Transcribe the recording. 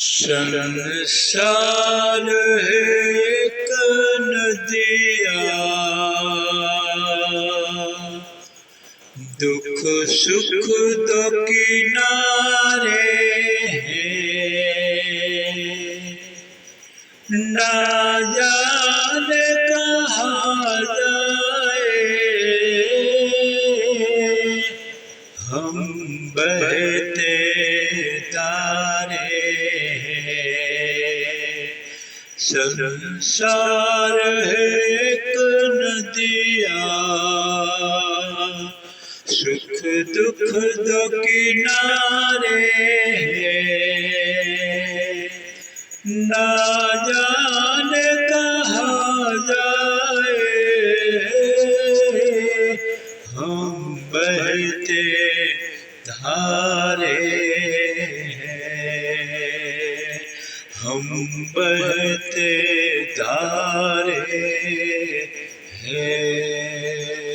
संसार एक नदिया, दुख सुख दो किनारे हैं। ना जाने कहाँ जाए हम बहते तारे हैं। संसार एक नदिया, सुख दुख दो किनारे हैं। ना जाने कहाँ जाए हम बहते धारे हैं। हम बहते धारे हैं।